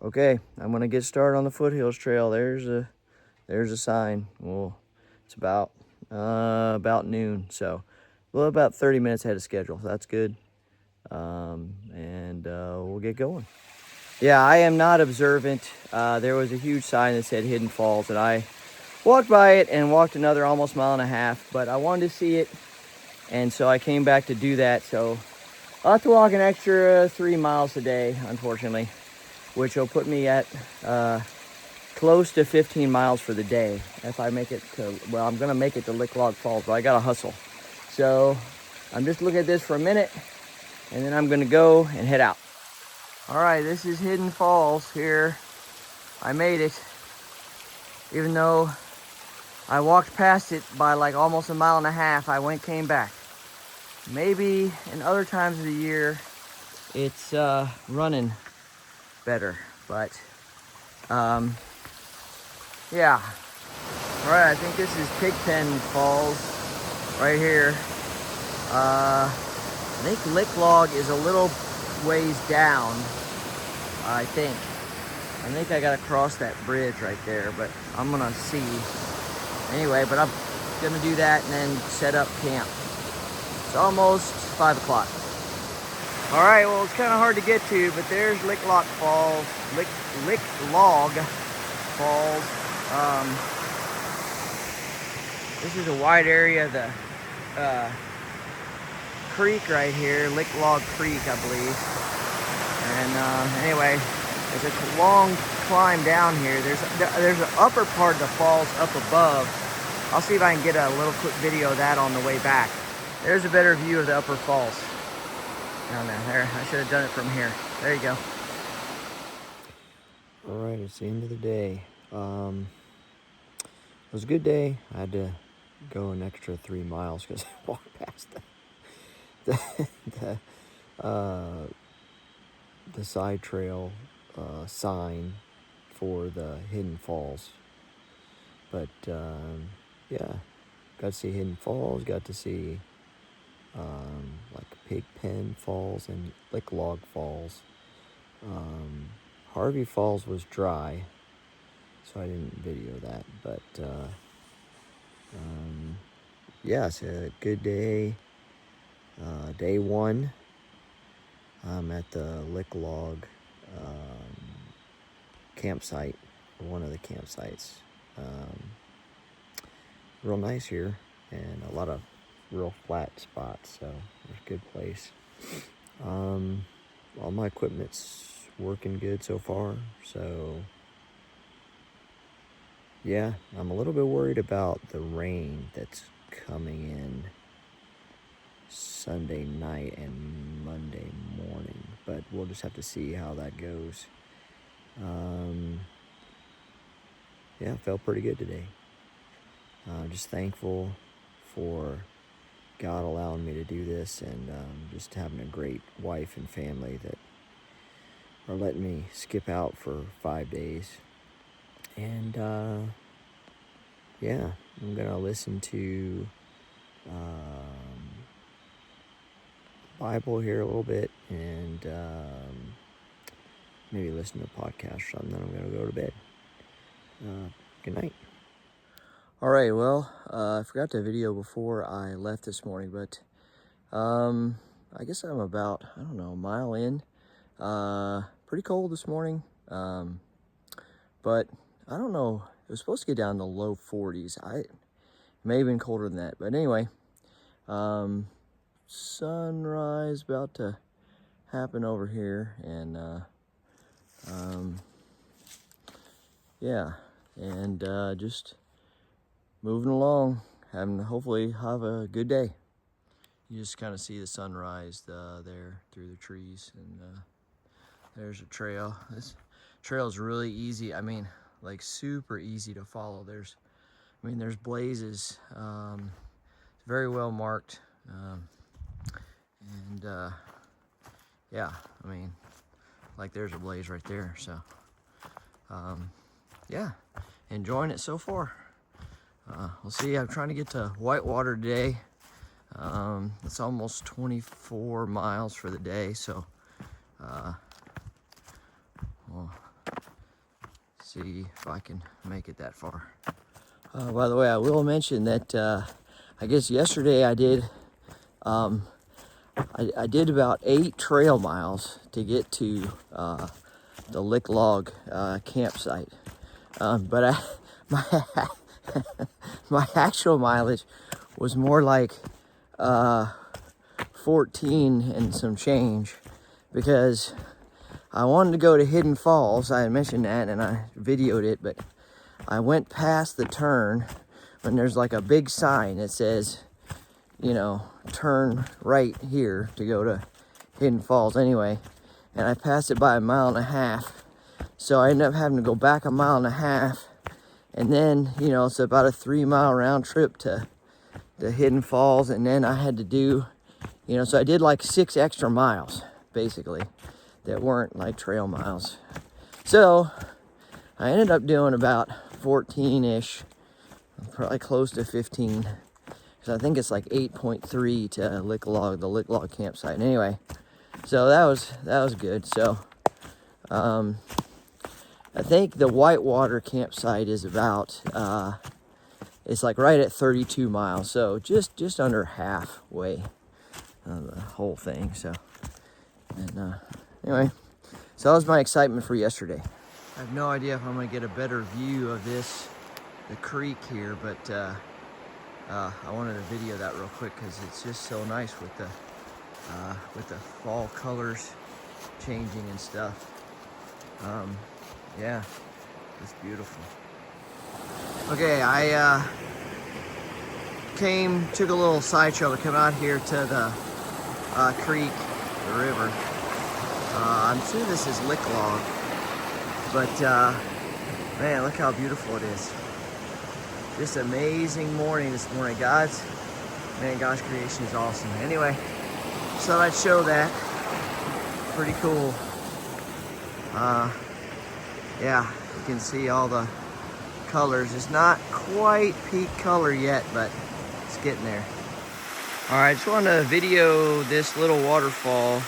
Okay, I'm gonna get started on the Foothills Trail. There's a sign. Well, it's about noon, so well, about 30 minutes ahead of schedule. That's good. And we'll get going. Yeah, I am not observant. There was a huge sign that said Hidden Falls, and I walked by it and walked another almost mile and a half, but I wanted to see it, and so I came back to do that. So I'll have to walk an extra 3 miles a day, unfortunately, which will put me at close to 15 miles for the day if I make it to, well, I'm gonna make it to Lick Log Falls, but I gotta hustle. So I'm just looking at this for a minute, and then I'm gonna go and head out. All right, this is Hidden Falls here. I made it, even though I walked past it by like almost a mile and a half. I came back. Maybe in other times of the year, it's running better, but yeah. All right, I think this is Pigpen Falls right here. I think Lick Log is a little ways down, I think I gotta cross that bridge right there, but I'm gonna see anyway. But I'm gonna do that and then set up camp. It's almost 5 o'clock. All right, well, it's kind of hard to get to, but there's Lick Log Falls. Lick Log Falls. This is a wide area. The creek right here, Lick Log Creek, I believe. And anyway, it's a long climb down here. There's an upper part of the falls up above. I'll see if I can get a little quick video of that on the way back. There's a better view of the upper falls down there. I should have done it from here. There you go. All right, it's the end of the day. It was a good day. I had to go an extra 3 miles because I walked past the side trail sign for the Hidden Falls. But yeah, got to see Hidden Falls, got to see like Pigpen Falls and Lick Log Falls. Harvey Falls was dry, so I didn't video that, but yeah, it's a good day. Day one, I'm at the Lick Log campsite, one of the campsites. Real nice here, and a lot of real flat spots, so it's a good place. All my equipment's working good so far, so yeah, I'm a little bit worried about the rain that's coming in Sunday night and Monday morning, but we'll just have to see how that goes. Yeah, felt pretty good today. Just thankful for God allowing me to do this, and just having a great wife and family that are letting me skip out for 5 days. And yeah, I'm gonna listen to Bible here a little bit, and maybe listen to a podcast or something. Then I'm gonna go to bed. Good night. All right, well, I forgot to video before I left this morning, but I guess I'm about, I don't know, a mile in. Pretty cold this morning, but I don't know. It was supposed to get down to low 40s. It may have been colder than that, but anyway, sunrise about to happen over here, and yeah, and just moving along, hopefully have a good day. You just kind of see the sunrise there through the trees, and there's a trail. This trail is really easy. I mean, like super easy to follow. There's blazes. It's very well marked, and yeah, I mean, like there's a blaze right there. So yeah, enjoying it so far. We'll see. I'm trying to get to Whitewater today. It's almost 24 miles for the day, so we'll see if I can make it that far. By the way, I will mention that I guess yesterday I did I did about 8 trail miles to get to the Lick Log campsite, but my my actual mileage was more like 14 and some change, because I wanted to go to Hidden Falls. I had mentioned that and I videoed it, but I went past the turn when there's like a big sign that says, you know, turn right here to go to Hidden Falls anyway. And I passed it by 1.5 miles. So I ended up having to go back 1.5 miles. And then, you know, it's about a 3-mile round trip to Hidden Falls. And then I had to do, you know, so I did like 6 extra miles, basically, that weren't like trail miles. So I ended up doing about 14-ish, probably close to 15. Because I think it's like 8.3 to the Lick Log campsite. Anyway, so that was good. So I think the Whitewater campsite is about it's like right at 32 miles. So just under halfway the whole thing. So, and anyway, so that was my excitement for yesterday. I have no idea if I'm gonna get a better view of the creek here, but I wanted to video that real quick because it's just so nice with the fall colors changing and stuff. Yeah, it's beautiful. Okay, I took a little side trail to come out here to the creek, the river. I'm sure this is Lick Log, but man, look how beautiful it is. Just amazing morning this morning. God's creation is awesome. Anyway, so I'd show that. Pretty cool. Yeah, you can see all the colors. It's not quite peak color yet, but it's getting there. All right, just wanted to video this little waterfall.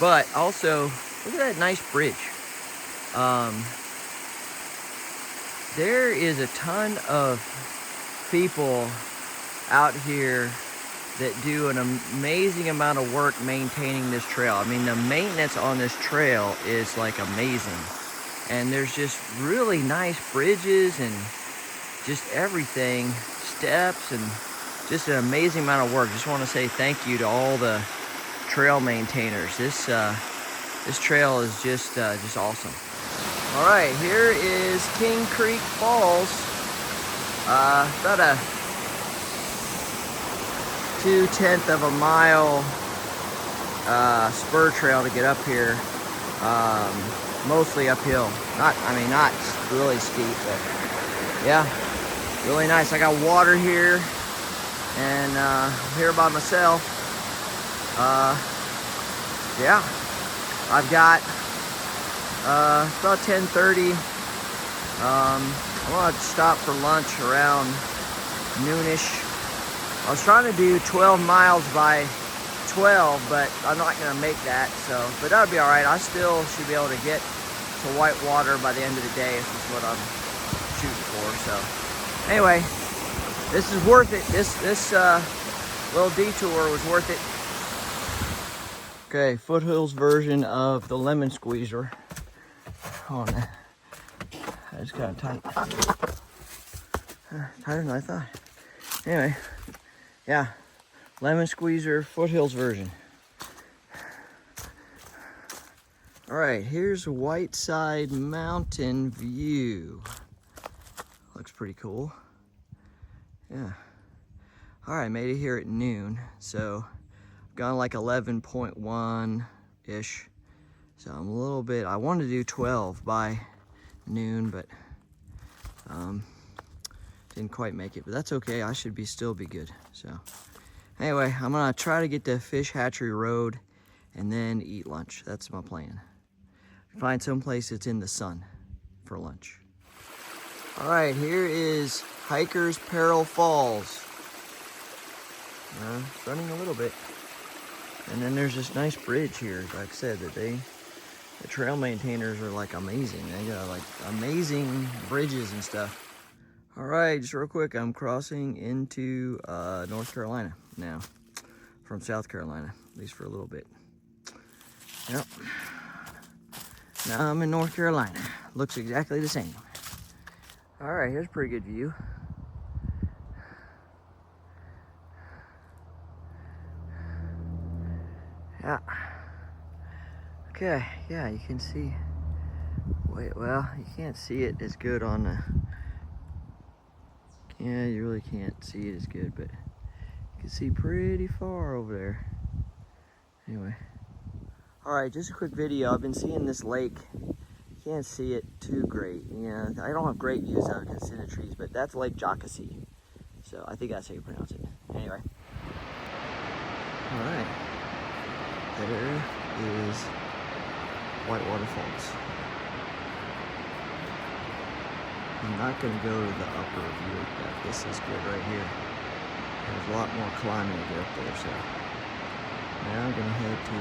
But also, look at that nice bridge. There is a ton of people out here that do an amazing amount of work maintaining this trail. I mean, the maintenance on this trail is like amazing. And there's just really nice bridges and just everything, steps, and just an amazing amount of work. Just want to say thank you to all the trail maintainers. This trail is just awesome. All right, here is King Creek Falls. About a 0.2 of a mile spur trail to get up here. Mostly uphill. Not really steep, but yeah, really nice. I got water here, and I'm here by myself. Yeah, I've got it's about 10:30. I'm gonna stop for lunch around noonish. I was trying to do 12 miles by 12, but I'm not gonna make that. So, but that'll be all right. I still should be able to get to Whitewater by the end of the day. This is what I'm shooting for. So, anyway, this is worth it. This little detour was worth it. Okay, Foothills version of the lemon squeezer. Oh, man. That's kind of tight. Tighter than I thought. Anyway, yeah, lemon squeezer, Foothills version. All right, here's Whiteside Mountain view. Looks pretty cool. Yeah. All right, made it here at noon. So I've gone like 11.1-ish. So I'm a little bit, I wanted to do 12 by noon, but didn't quite make it, but that's okay. I should still be good. So anyway, I'm gonna try to get to Fish Hatchery Road and then eat lunch. That's my plan. Find someplace that's in the sun for lunch. All right, here is Hiker's Peril Falls. It's running a little bit. And then there's this nice bridge here, like I said, that they The trail maintainers are like amazing. They got like amazing bridges and stuff. All right, just real quick, I'm crossing into North Carolina now from South Carolina, at least for a little bit. Yep. Now I'm in North Carolina. Looks exactly the same. All right, here's a pretty good view. Yeah. Okay, yeah, you can see. Wait, well, you can't see it as good on the. Yeah, you really can't see it as good, but you can see pretty far over there. Anyway. All right, just a quick video. I've been seeing this lake. Can't see it too great. Yeah, I don't have great views of it because it's in the trees, but that's Lake Jockasee. So I think that's how you pronounce it. Anyway. All right. There is Whitewater Falls. I'm not going to go to the upper view of that. This is good right here. There's a lot more climbing to get up there, so now I'm going to head to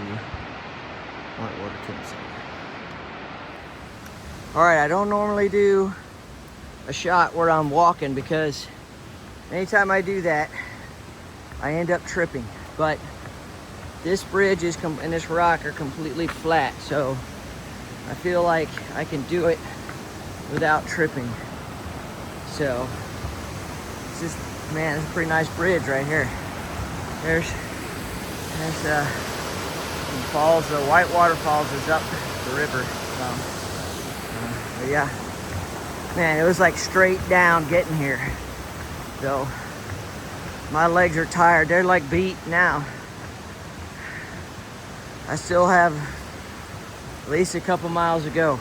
Whitewater Campsite. All right, I don't normally do a shot where I'm walking because anytime I do that, I end up tripping. But this bridge is and this rock are completely flat, so I feel like I can do it without tripping. So it's just, man, it's a pretty nice bridge right here. There's falls. The Whitewater Falls is up the river. But yeah, man, it was like straight down getting here. So my legs are tired. They're like beat now. I still have at least a couple miles to go,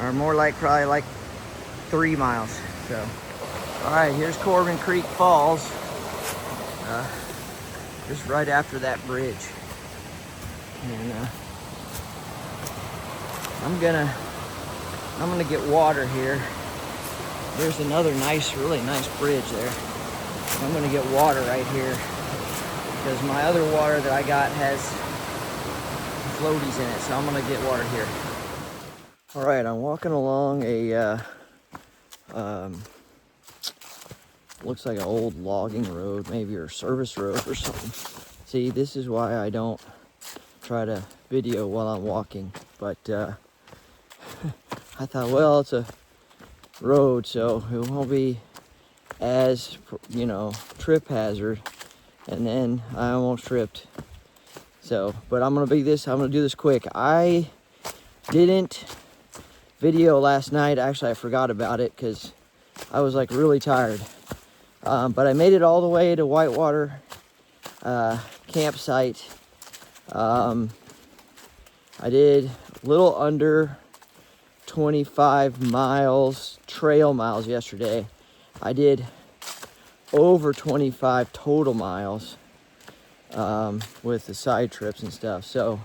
or more like probably like 3 miles. So, all right, here's Corbin Creek Falls, just right after that bridge. And I'm gonna get water here. There's another nice, really nice bridge there. I'm gonna get water right here because my other water that I got has floaties in it, so I'm gonna get water here. All right, I'm walking along a looks like an old logging road, maybe, or service road or something. See, this is why I don't try to video while I'm walking, but I thought, well, it's a road, so it won't be as, you know, trip hazard. And then I almost tripped. So, but I'm gonna do this quick. I didn't video last night. Actually, I forgot about it because I was like really tired. But I made it all the way to Whitewater campsite. I did a little under 25 miles, trail miles yesterday. I did over 25 total miles with the side trips and stuff. So,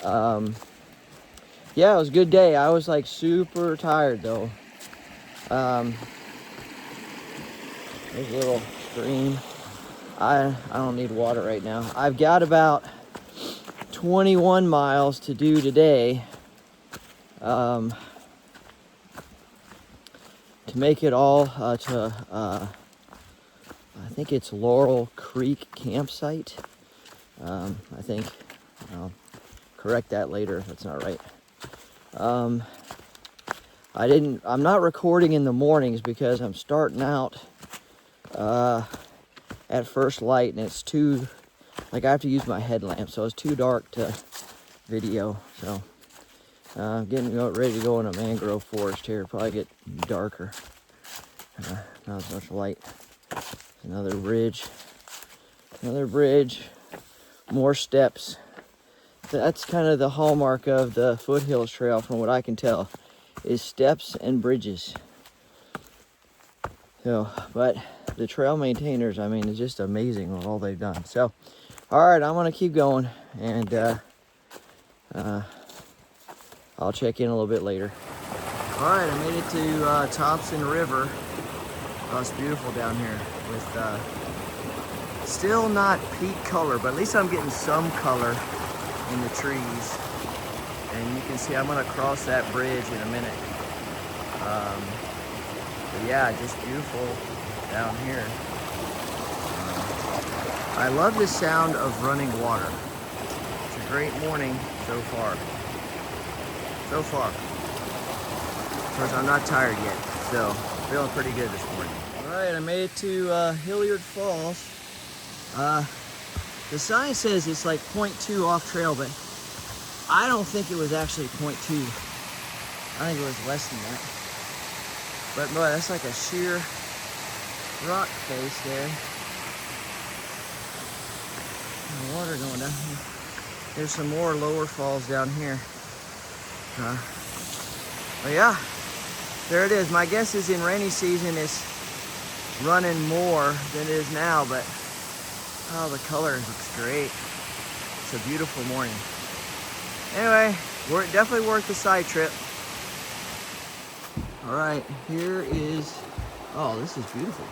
yeah, it was a good day. I was like super tired though. There's a little stream. I don't need water right now. I've got about 21 miles to do today. To make it all to I think it's Laurel Creek campsite. I think I'll correct that later if it's not right. I'm not recording in the mornings because I'm starting out at first light, and it's too, like, I have to use my headlamp, so it's too dark to video. So getting ready to go in a mangrove forest here, probably get darker, not as much light. Another bridge, more steps. That's kind of the hallmark of the Foothills Trail, from what I can tell, is steps and bridges. So, but the trail maintainers, I mean, it's just amazing what all they've done. So, all right, I'm gonna keep going, and I'll check in a little bit later. All right, I made it to Thompson River. Oh, it's beautiful down here with still not peak color, but at least I'm getting some color in the trees. And you can see I'm gonna cross that bridge in a minute. But yeah, just beautiful down here. I love the sound of running water. It's a great morning so far. So far. Of course, I'm not tired yet, so feeling pretty good this morning. All right, I made it to Hilliard Falls. The sign says it's like 0.2 off trail, but I don't think it was actually 0.2. I think it was less than that. But boy, that's like a sheer rock face there. And water going down here. There's some more lower falls down here. But yeah, there it is. My guess is in rainy season it's running more than it is now, but oh, the color looks great. It's a beautiful morning. Anyway, definitely worth the side trip. All right, here is, oh, this is beautiful.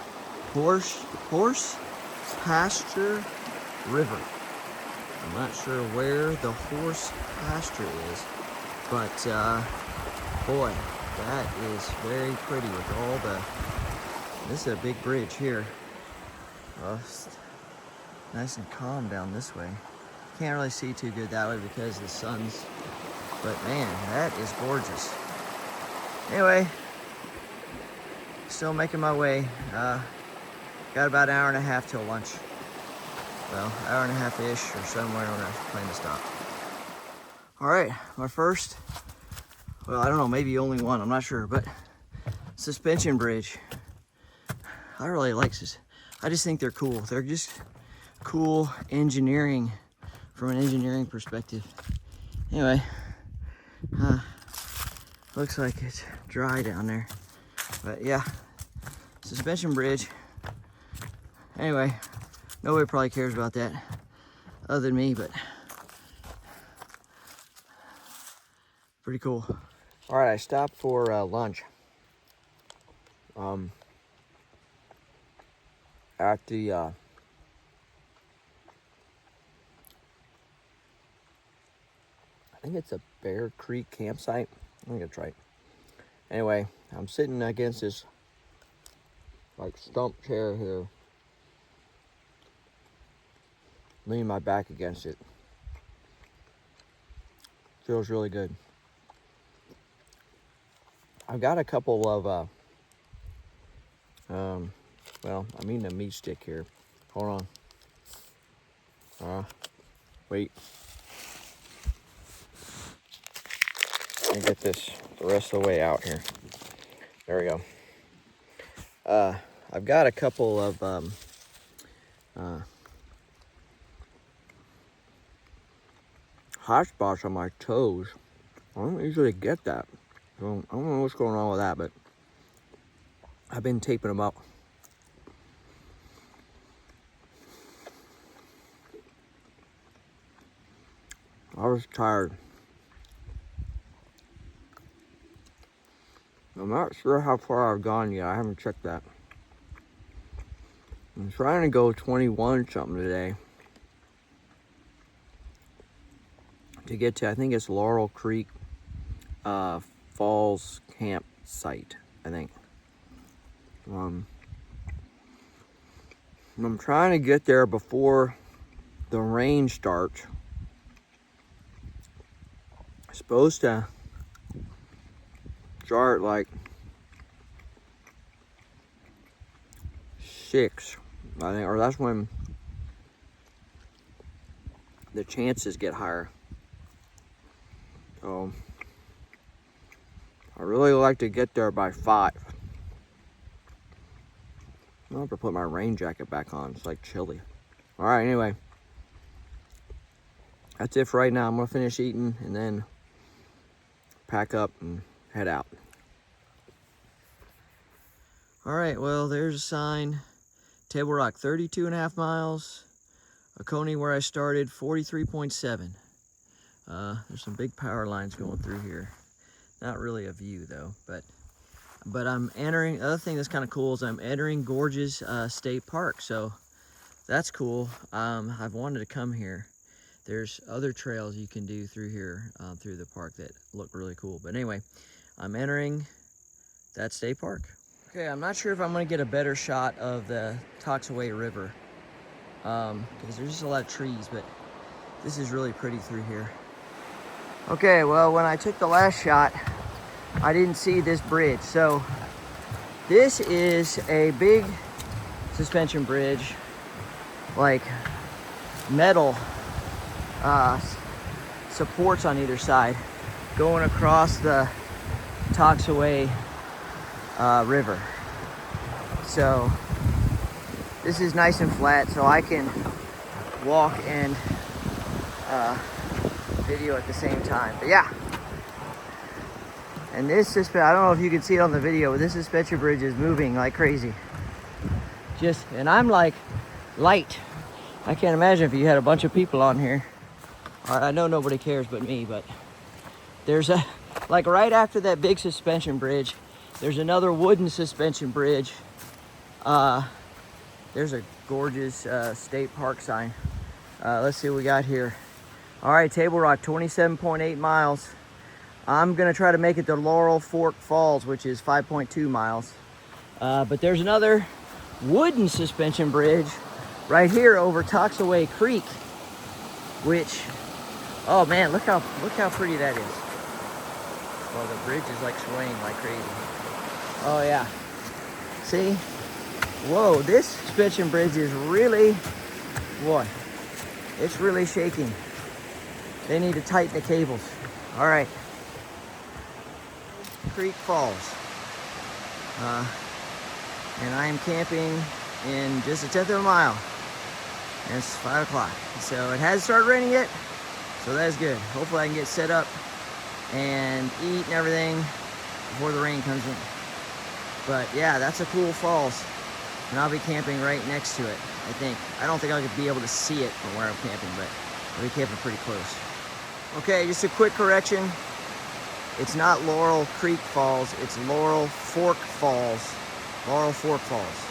Horse Pasture River. I'm not sure where the horse pasture is, but boy, that is very pretty with all the, this is a big bridge here. It's nice and calm down this way. Can't really see too good that way because the sun's, but man, that is gorgeous. Anyway, still making my way. Got about an hour and a half till lunch. Well, hour and a half-ish or somewhere when I plan to stop. All right, my first, well, I don't know, maybe only one, I'm not sure, but suspension bridge. I really like this. I just think they're cool. They're just cool engineering from an engineering perspective. Anyway, looks like it's dry down there, but yeah, suspension bridge. Anyway, nobody probably cares about that other than me, but pretty cool. All right, I stopped for lunch at the I think it's a Bear Creek campsite. I think that's right. Anyway, I'm sitting against this like stump chair here, leaning my back against it. Feels really good. I've got a couple of well, I'm eating a meat stick here. Hold on. Wait. Let me get this the rest of the way out here. There we go. I've got a couple of hot spots on my toes. I don't usually get that. So I don't know what's going on with that, but I've been taping them up. I was tired. I'm not sure how far I've gone yet. I haven't checked that. I'm trying to go 21 something today to get to, I think it's Laurel Creek Falls campsite, I think. I'm trying to get there before the rain starts. It's supposed to start like 6, I think, or that's when the chances get higher. So I really like to get there by 5. I'll have to put my rain jacket back on. It's like chilly. All right, anyway, that's it for right now. I'm gonna finish eating and then pack up and head out. All right, well, there's a sign. Table Rock, 32.5 miles. Oconee, where I started, 43.7. There's some big power lines going through here. Not really a view though, but I'm entering, the other thing that's kind of cool is I'm entering Gorges State Park, so that's cool. I've wanted to come here. there's other trails you can do through here, through the park that look really cool. But anyway, I'm entering that state park. Okay, I'm not sure if I'm gonna get a better shot of the Toxaway River, because there's just a lot of trees, but this is really pretty through here. Okay, well, when I took the last shot, I didn't see this bridge. So this is a big suspension bridge, like metal supports on either side, going across the Toxaway River. So this is nice and flat, so I can walk and video at the same time. But yeah, and this I don't know if you can see it on the video, but this suspension bridge is moving like crazy. And I'm like light. I can't imagine if you had a bunch of people on here. I know nobody cares but me, but there's like right after that big suspension bridge, there's another wooden suspension bridge. There's a gorgeous state park sign. Let's see what we got here. All right, Table Rock, 27.8 miles. I'm gonna try to make it to Laurel Fork Falls, which is 5.2 miles. But there's another wooden suspension bridge right here over Toxaway Creek, which, oh man, look how pretty that is. Well, the bridge is like swaying like crazy. Oh yeah, see? Whoa, this suspension bridge is really, boy, it's really shaking. They need to tighten the cables. All right, Creek Falls. And I am camping in just a 10th of a mile. And it's 5 o'clock. So it hasn't started raining yet, so that's good. Hopefully I can get set up and eat and everything before the rain comes in. But yeah, that's a cool falls. And I'll be camping right next to it, I think. I don't think I'll be able to see it from where I'm camping, but I'll be camping pretty close. Okay, just a quick correction. It's not Laurel Creek Falls, it's Laurel Fork Falls. Laurel Fork Falls.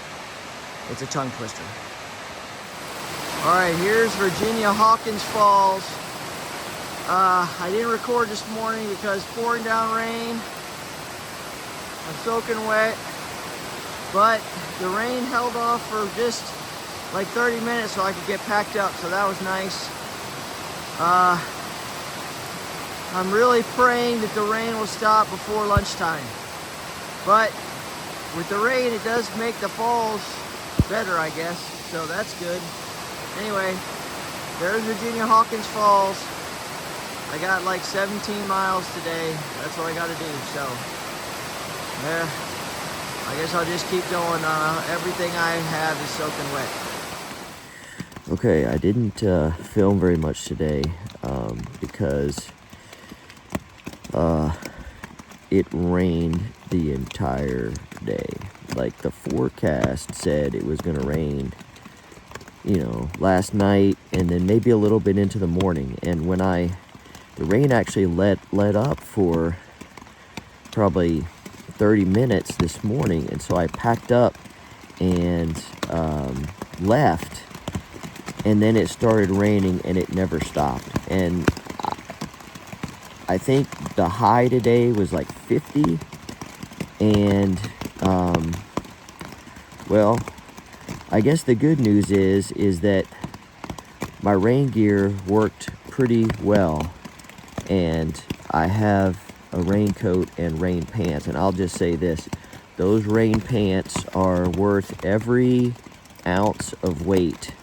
It's a tongue twister. All right, here's Virginia Hawkins Falls. I didn't record this morning because pouring down rain. I'm soaking wet, but the rain held off for just like 30 minutes so I could get packed up, so that was nice. I'm really praying that the rain will stop before lunchtime. But with the rain, it does make the falls better, I guess, so that's good. Anyway, there's Virginia Hawkins Falls. I got like 17 miles today. That's what I got to do, so yeah, I guess I'll just keep going. Everything I have is soaking wet. Okay, I didn't film very much today because it rained the entire day. Like the forecast said it was gonna rain, you know, last night and then maybe a little bit into the morning. And when the rain actually let up for probably 30 minutes this morning, and so I packed up and left, and then it started raining and it never stopped. And I think the high today was like 50, and well, I guess the good news is that my rain gear worked pretty well, and I have a raincoat and rain pants. And I'll just say this, those rain pants are worth every ounce of weight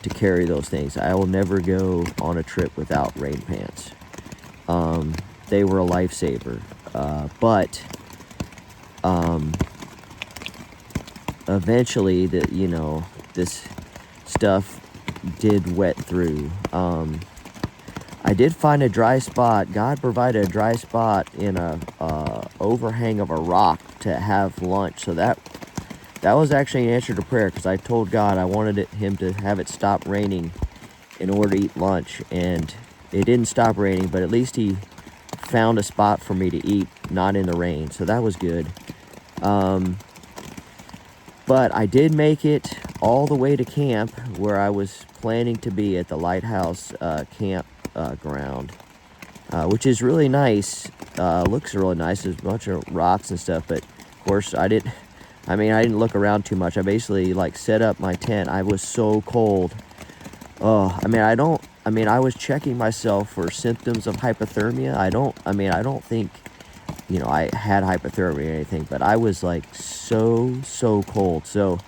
to carry those things. I will never go on a trip without rain pants. They were a lifesaver, but eventually this stuff did wet through. I did find a dry spot. God provided a dry spot in a overhang of a rock to have lunch. So that was actually an answer to prayer, because I told God I wanted him to have it stop raining in order to eat lunch, and it didn't stop raining, but at least he found a spot for me to eat, not in the rain, so that was good. But I did make it all the way to camp where I was planning to be at the Lighthouse camp ground, which is really nice. Looks really nice. There's a bunch of rocks and stuff, but of course I didn't look around too much. I basically like set up my tent. I was so cold. Oh, I was checking myself for symptoms of hypothermia. I don't think, I had hypothermia or anything, but I was like so cold. So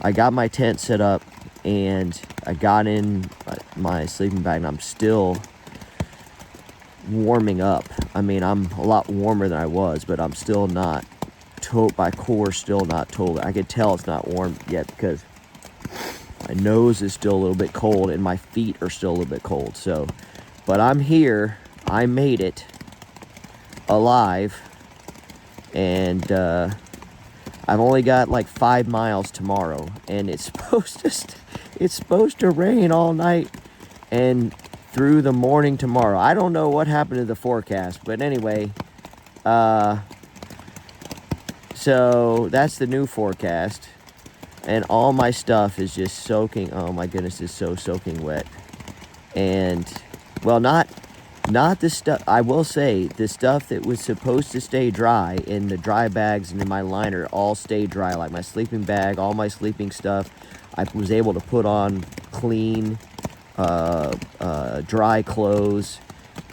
I got my tent set up and I got in my sleeping bag, and I'm still warming up. I'm a lot warmer than I was, but I'm still not, my core still not totally, I could tell it's not warm yet because my nose is still a little bit cold and my feet are still a little bit cold. So, but I'm here. I made it alive, and I've only got like 5 miles tomorrow, and it's supposed to rain all night and through the morning tomorrow. I don't know what happened to the forecast, but anyway, so that's the new forecast. And all my stuff is just soaking. Oh my goodness, it's so soaking wet. And, well, not the stuff, I will say, the stuff that was supposed to stay dry in the dry bags and in my liner all stayed dry. Like my sleeping bag, all my sleeping stuff, I was able to put on clean, dry clothes.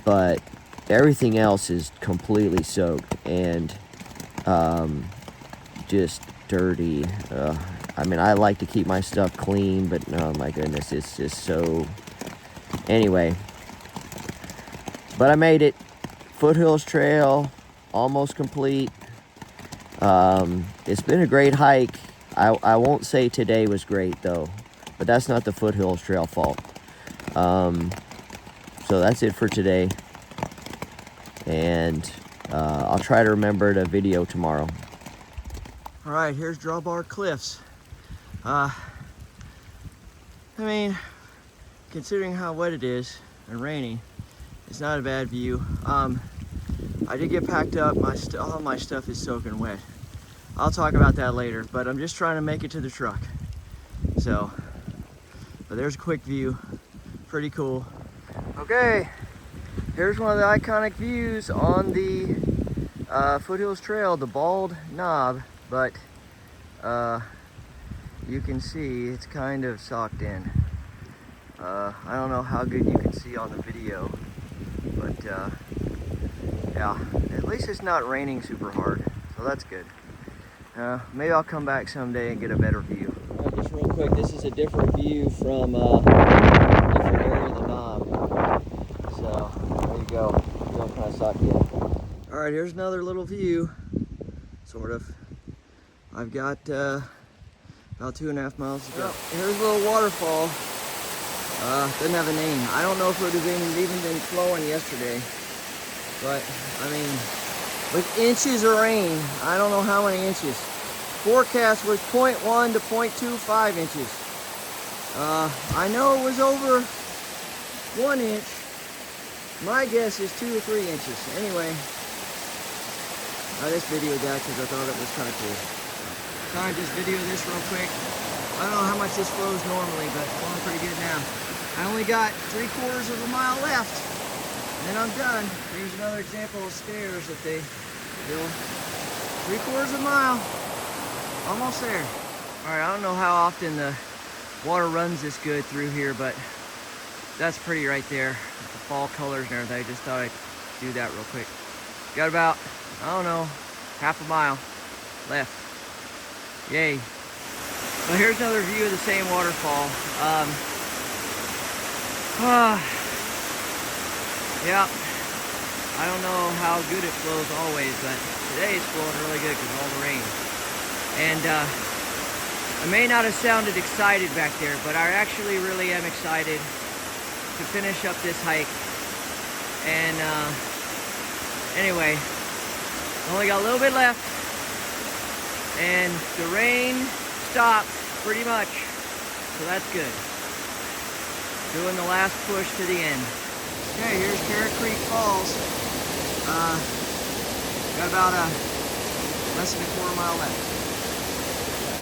But everything else is completely soaked and just dirty. I like to keep my stuff clean, but oh my goodness, it's just so... Anyway, but I made it. Foothills Trail, almost complete. It's been a great hike. I won't say today was great, though, but that's not the Foothills Trail fault. So that's it for today, and I'll try to remember to video tomorrow. All right, here's Drawbar Cliffs. Considering how wet it is and rainy, it's not a bad view. I did get packed up. All my stuff is soaking wet. I'll talk about that later, but I'm just trying to make it to the truck. So, but there's a quick view. Pretty cool. Okay, here's one of the iconic views on the Foothills Trail, the Bald Knob, but you can see it's kind of socked in. I don't know how good you can see on the video, but yeah, at least it's not raining super hard, so that's good. Maybe I'll come back someday and get a better view. Just real quick, this is a different view from a different area of the knob. So there you go. Still kind of socked in. All right, here's another little view, sort of. I've got about 2.5 miles to go. Here's a little waterfall. Doesn't have a name. I don't know if it would have even been flowing yesterday, but with inches of rain, I don't know how many inches. Forecast was 0.1 to 0.25 inches. I know it was over 1 inch. My guess is 2 or 3 inches. Anyway, I just videoed that because I thought it was kind of cool. Thought I'd just video this real quick. I don't know how much this flows normally, but it's flowing pretty good now. I only got 3/4 of a mile left, and then I'm done. Here's another example of stairs that they build. 3/4 of a mile, almost there. All right, I don't know how often the water runs this good through here, but that's pretty right there. The fall colors and everything. I just thought I'd do that real quick. Got about, I don't know, half a mile left. Yay. Well, here's another view of the same waterfall. Yeah, I don't know how good it flows always, but today it's flowing really good because of all the rain. And I may not have sounded excited back there, but I actually really am excited to finish up this hike. And anyway, only got a little bit left, and the rain stopped pretty much, so that's good. Doing the last push to the end. Okay, here's Carrot Creek Falls. Got about less than a 1/4 mile left.